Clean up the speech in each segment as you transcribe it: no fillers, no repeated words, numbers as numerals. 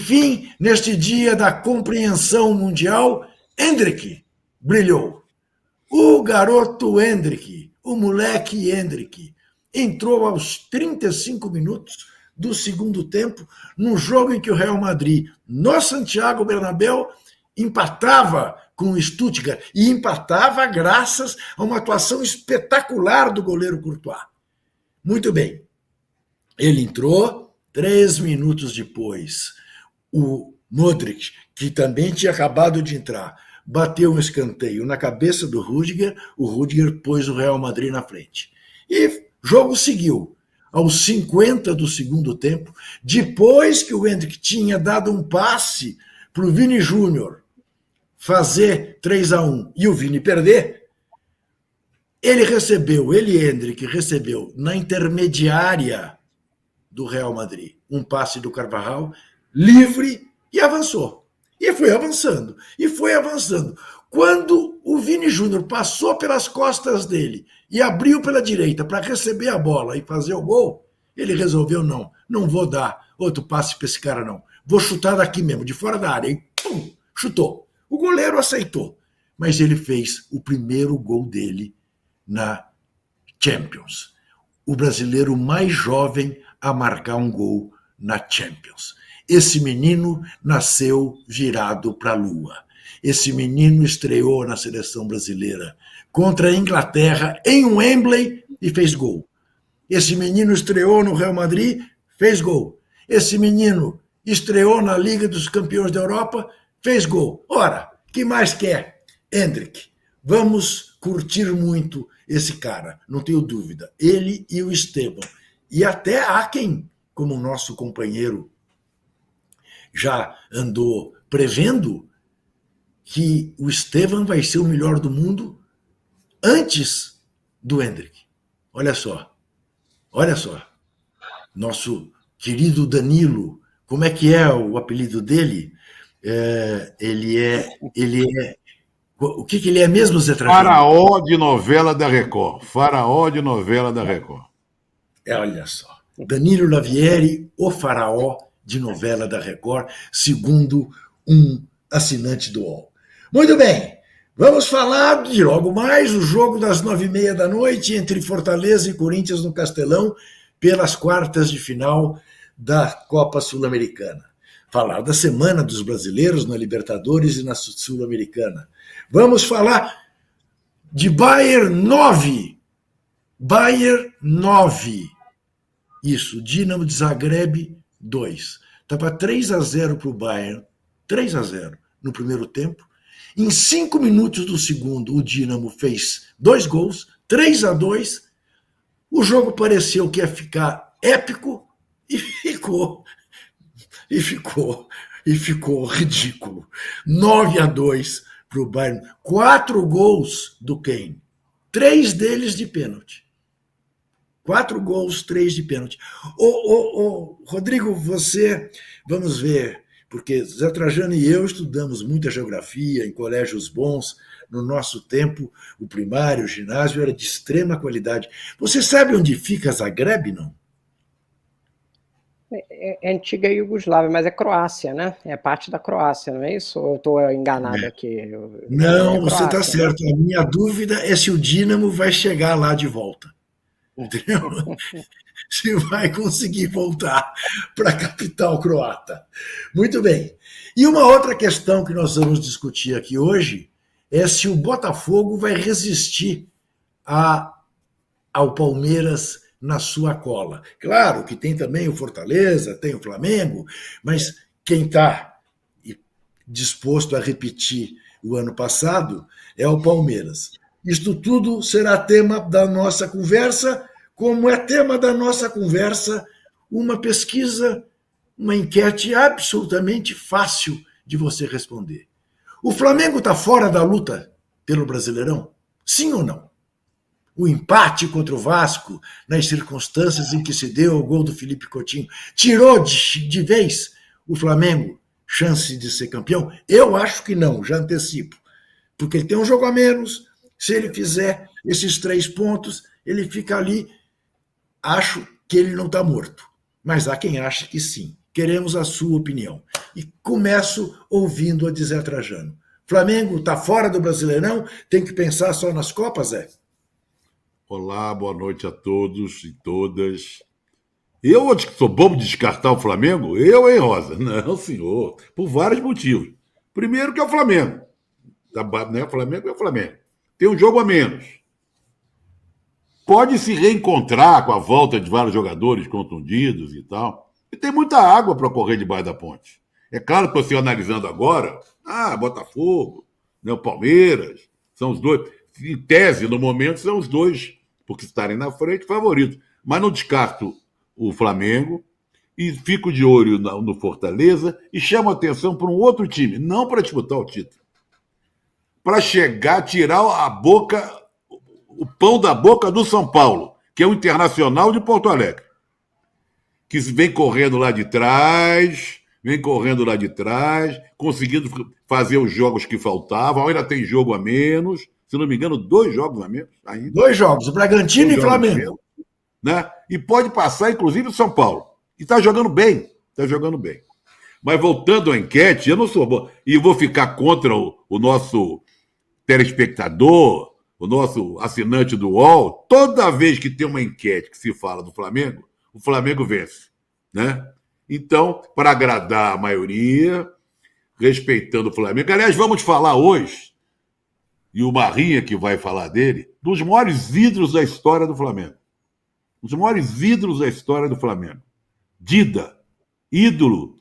Enfim, neste dia da compreensão mundial, Hendrick brilhou. O garoto Hendrick, o moleque Hendrick, entrou aos 35 minutos do segundo tempo, num jogo em que o Real Madrid, no Santiago Bernabéu, empatava com o Stuttgart, e empatava graças a uma atuação espetacular do goleiro Courtois. Muito bem, ele entrou, 3 minutos depois, o Modric, que também tinha acabado de entrar, bateu um escanteio na cabeça do Rüdiger, o Rüdiger pôs o Real Madrid na frente. E o jogo seguiu. Aos 50 do segundo tempo, depois que o Hendrick tinha dado um passe para o Vini Júnior fazer 3-1 e o Vini perder, Hendrick recebeu na intermediária do Real Madrid um passe do Carvajal livre e avançou. E foi avançando, e foi avançando. Quando o Vini Júnior passou pelas costas dele e abriu pela direita para receber a bola e fazer o gol, ele resolveu, não vou dar outro passe para esse cara, não. Vou chutar daqui mesmo, de fora da área. E pum, chutou. O goleiro aceitou, mas ele fez o primeiro gol dele na Champions. O brasileiro mais jovem a marcar um gol na Champions. Esse menino nasceu virado para a lua. Esse menino estreou na seleção brasileira contra a Inglaterra em Wembley e fez gol. Esse menino estreou no Real Madrid, fez gol. Esse menino estreou na Liga dos Campeões da Europa, fez gol. Ora, que mais quer? Hendrick, vamos curtir muito esse cara, não tenho dúvida. Ele e o Esteban. E até há quem, como o nosso companheiro já andou prevendo, que o Esteban vai ser o melhor do mundo antes do Hendrick. Olha só. Nosso querido Danilo, como é que é o apelido dele? Ele é... O que ele é mesmo, Zé Trajano? Faraó de novela da Record. Olha só. Danilo Lavieri, o faraó de novela da Record, segundo um assinante do UOL. Muito bem, vamos falar de logo mais o jogo das 9h30 da noite entre Fortaleza e Corinthians no Castelão pelas quartas de final da Copa Sul-Americana. Falar da semana dos brasileiros na Libertadores e na Sul-Americana. Vamos falar de Bayern 9. Isso, Dinamo de Zagreb 2. Estava 3-0 para o Bayern, 3-0 no primeiro tempo. Em 5 minutos do segundo, o Dinamo fez 2 gols, 3-2. O jogo pareceu que ia ficar épico e ficou ridículo. 9-2 para o Bayern. 4 gols do Kane, 3 deles de pênalti. 4 gols, 3 de pênalti. Rodrigo, vamos ver, porque Zé Trajano e eu estudamos muita geografia em colégios bons. No nosso tempo, o primário, o ginásio era de extrema qualidade. Você sabe onde fica Zagreb, não? É antiga Iugoslávia, mas é Croácia, né? É parte da Croácia, não é isso? Ou eu estou enganado aqui? Não, você está certo. A minha dúvida é se o Dinamo vai chegar lá de volta. Entendeu? Se vai conseguir voltar para a capital croata. Muito bem. E uma outra questão que nós vamos discutir aqui hoje é se o Botafogo vai resistir ao Palmeiras na sua cola. Claro que tem também o Fortaleza, tem o Flamengo, mas quem está disposto a repetir o ano passado é o Palmeiras. Isto tudo será tema da nossa conversa, como é tema da nossa conversa uma pesquisa, uma enquete absolutamente fácil de você responder. O Flamengo está fora da luta pelo Brasileirão? Sim ou não? O empate contra o Vasco, nas circunstâncias em que se deu o gol do Felipe Coutinho, tirou de vez o Flamengo chance de ser campeão? Eu acho que não, já antecipo. Porque ele tem um jogo a menos, se ele fizer esses 3 pontos, ele fica ali. Acho que ele não está morto, mas há quem ache que sim. queremos a sua opinião. E começo ouvindo a de Zé Trajano. Flamengo está fora do Brasileirão? Tem que pensar só nas Copas, Zé? Olá, boa noite a todos e todas. Eu acho que sou bobo de descartar o Flamengo? Eu, hein, Rosa? Não, senhor. Por vários motivos. Primeiro que é o Flamengo. Né? O Flamengo é o Flamengo. Tem um jogo a menos. Pode se reencontrar com a volta de vários jogadores contundidos e tal. E tem muita água para correr debaixo da ponte. É claro que estou se analisando agora. Botafogo, né, o Palmeiras, são os dois. Em tese, no momento, são os dois, porque estarem na frente, favoritos. Mas não descarto o Flamengo e fico de olho no Fortaleza e chamo a atenção para um outro time, não para disputar o título. Para chegar, tirar o pão da boca do São Paulo, que é o Internacional de Porto Alegre, que vem correndo lá de trás, conseguindo fazer os jogos que faltavam, ainda tem jogo a menos, se não me engano, 2 jogos a menos ainda. 2 jogos, o Bragantino e Flamengo. Né? E pode passar, inclusive, o São Paulo. E está jogando bem, Mas voltando à enquete, eu não sou bom. E vou ficar contra o nosso telespectador, o nosso assinante do UOL. Toda vez que tem uma enquete que se fala do Flamengo, o Flamengo vence. Né? Então, para agradar a maioria, respeitando o Flamengo. Aliás, vamos falar hoje, e o Marrinha que vai falar dele, dos maiores ídolos da história do Flamengo. Os maiores ídolos da história do Flamengo. Dida, ídolo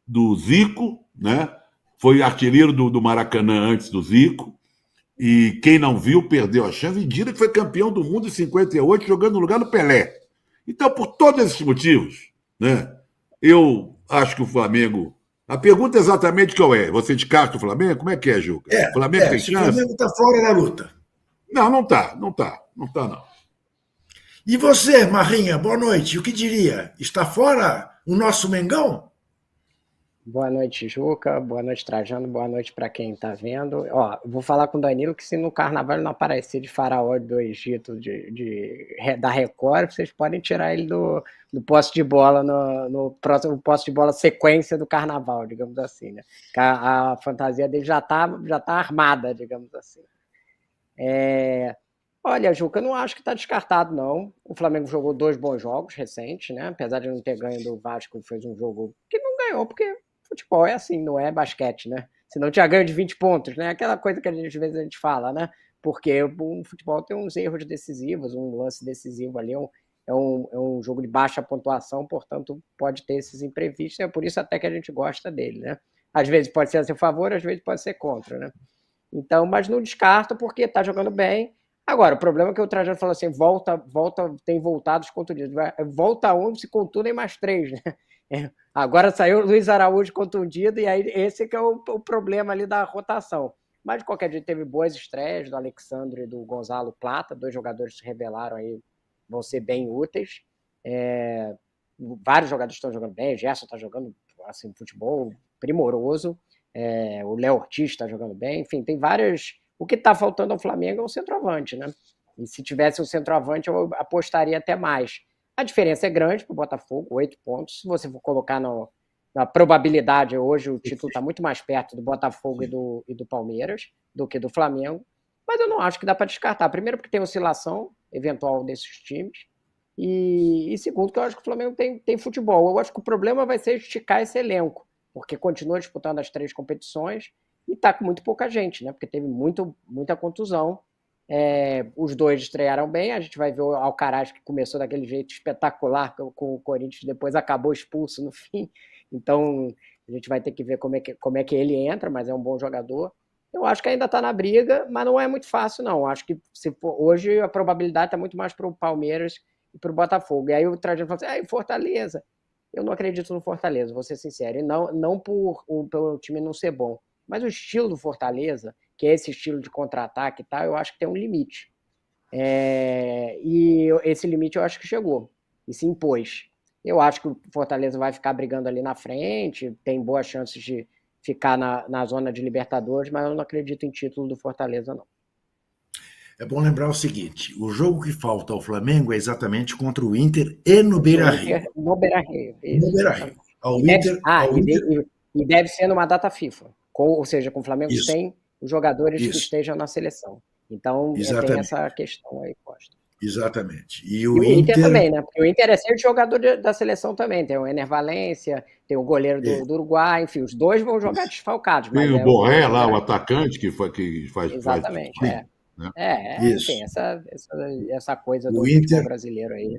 do Zico, né? Foi artilheiro do Maracanã antes do Zico, e quem não viu perdeu a chance. E Dida que foi campeão do mundo em 58, jogando no lugar do Pelé. Então, por todos esses motivos, né? Eu acho que o Flamengo... A pergunta é exatamente qual é? Você descarta o Flamengo? Como é que é, Juca? O Flamengo tem chance? O Flamengo está fora da luta. Não tá. E você, Marrinha, boa noite. O que diria? Está fora o nosso Mengão? Boa noite, Juca. Boa noite, Trajano. Boa noite para quem está vendo. Ó, vou falar com o Danilo que se no carnaval ele não aparecer de faraó do Egito da Record, vocês podem tirar ele do posse de bola no próximo posse de bola sequência do carnaval, digamos assim, né? A fantasia dele já tá armada, digamos assim. Olha, Juca, eu não acho que está descartado, não. O Flamengo jogou 2 bons jogos recentes, né? Apesar de não ter ganho do Vasco, fez um jogo que não ganhou, porque futebol é assim, não é basquete, né? Se não tinha ganho de 20 pontos, né? Aquela coisa que às vezes a gente fala, né? Porque o futebol tem uns erros decisivos, um lance decisivo ali, é um jogo de baixa pontuação, portanto pode ter esses imprevistos, é por isso até que a gente gosta dele, né? Às vezes pode ser a seu favor, às vezes pode ser contra, né? Então, mas não descarto porque tá jogando bem. Agora, o problema é que o Trajano falou assim, tem voltado os contundidos. Volta um, se contundem mais 3, né? Agora saiu o Luiz Araújo contundido, e aí esse que é o problema ali da rotação. Mas, de qualquer jeito, teve boas estreias do Alexandre e do Gonzalo Plata, 2 jogadores que se revelaram aí, vão ser bem úteis. Vários jogadores estão jogando bem, o Gerson está jogando assim, futebol primoroso, o Léo Ortiz está jogando bem, enfim, tem várias... O que está faltando ao Flamengo é um centroavante, né? E se tivesse um centroavante, eu apostaria até mais. A diferença é grande para o Botafogo, 8 pontos. Se você for colocar na probabilidade, hoje o título está muito mais perto do Botafogo e do Palmeiras do que do Flamengo. Mas eu não acho que dá para descartar. Primeiro, porque tem oscilação eventual desses times. E segundo, que eu acho que o Flamengo tem futebol. Eu acho que o problema vai ser esticar esse elenco, porque continua disputando as 3 competições e está com muito pouca gente, né? Porque teve muita contusão. Os 2 estrearam bem, a gente vai ver o Alcaraz, que começou daquele jeito espetacular com o Corinthians, depois acabou expulso no fim, então a gente vai ter que ver como é que ele entra, mas é um bom jogador. Eu acho que ainda está na briga, mas não é muito fácil, não. Acho que hoje a probabilidade está muito mais para o Palmeiras e para o Botafogo. E aí o Trajano fala assim, Fortaleza. Eu não acredito no Fortaleza, vou ser sincero, e não pelo time não ser bom, mas o estilo do Fortaleza, que é esse estilo de contra-ataque e tal, eu acho que tem um limite. E esse limite eu acho que chegou e se impôs. Eu acho que o Fortaleza vai ficar brigando ali na frente, tem boas chances de ficar na zona de Libertadores, mas eu não acredito em título do Fortaleza, não. É bom lembrar o seguinte, o jogo que falta ao Flamengo é exatamente contra o Inter e no Beira-Rio. No Beira-Rio. No Beira-Rio. ao E deve, Inter... ah, ao e, de- Inter e deve ser numa data FIFA. Ou seja, com o Flamengo isso, sem os jogadores que isso, estejam na seleção. Então, tem exatamente, essa questão aí, Costa. exatamente. E E o o Inter Inter... também, né? Porque o Inter é cheio de jogador da seleção também. Tem o Ener Valencia, tem o goleiro É, do Uruguai, enfim, os dois vão jogar isso, desfalcados, Tem mas o é o Borré lá, o grande. atacante, que faz Exatamente, tudo, é. né? Enfim, isso. essa coisa O do futebol Inter, brasileiro aí.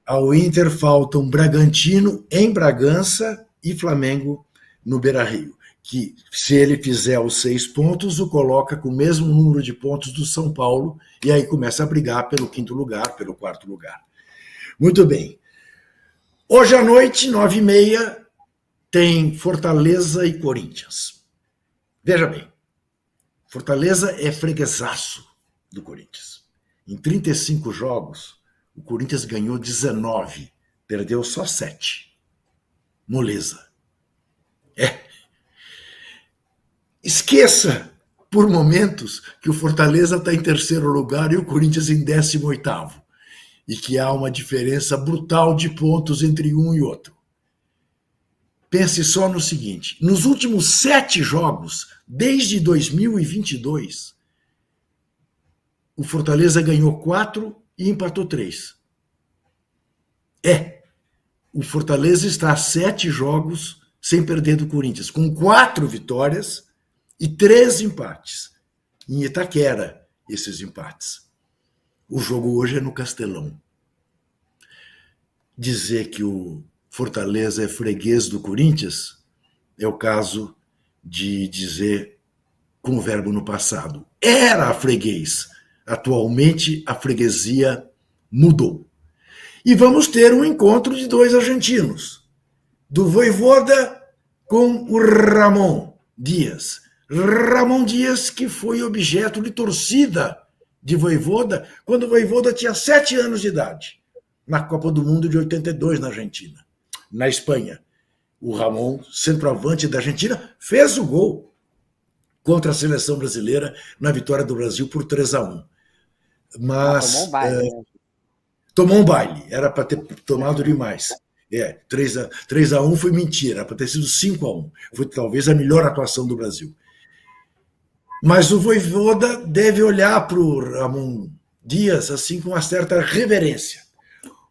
ao Inter faltam Bragantino em Bragança e Flamengo no Beira-Rio, que se ele fizer os 6 pontos, o coloca com o mesmo número de pontos do São Paulo, e aí começa a brigar pelo 5º lugar, pelo 4º lugar. Muito bem. Hoje à noite, 9h30, tem Fortaleza e Corinthians. Veja bem, Fortaleza é freguesaço do Corinthians. Em 35 jogos, o Corinthians ganhou 19, perdeu só 7. Moleza. Esqueça, por momentos, que o Fortaleza está em 3º lugar e o Corinthians em 18º. E que há uma diferença brutal de pontos entre um e outro. Pense só no seguinte: nos últimos 7 jogos, desde 2022, o Fortaleza ganhou 4 e empatou 3. O Fortaleza está a 7 jogos sem perder do Corinthians, com 4 vitórias e 3 empates. Em Itaquera, esses empates. O jogo hoje é no Castelão. Dizer que o Fortaleza é freguês do Corinthians é o caso de dizer com o verbo no passado. Era freguês. Atualmente a freguesia mudou. E vamos ter um encontro de 2 argentinos. Do Vojvoda com o Ramon Dias. Ramon Dias, que foi objeto de torcida de Vojvoda quando o Vojvoda tinha 7 anos de idade, na Copa do Mundo de 82 na Argentina, na Espanha. O Ramon, centroavante da Argentina, fez o gol contra a seleção brasileira na vitória do Brasil por 3-1. Tomou um Mas baile, né? tomou um baile, era para ter tomado demais. 3-1 foi mentira, era para ter sido 5-1. Foi talvez a melhor atuação do Brasil. Mas o Vojvoda deve olhar para o Ramon Dias assim com uma certa reverência.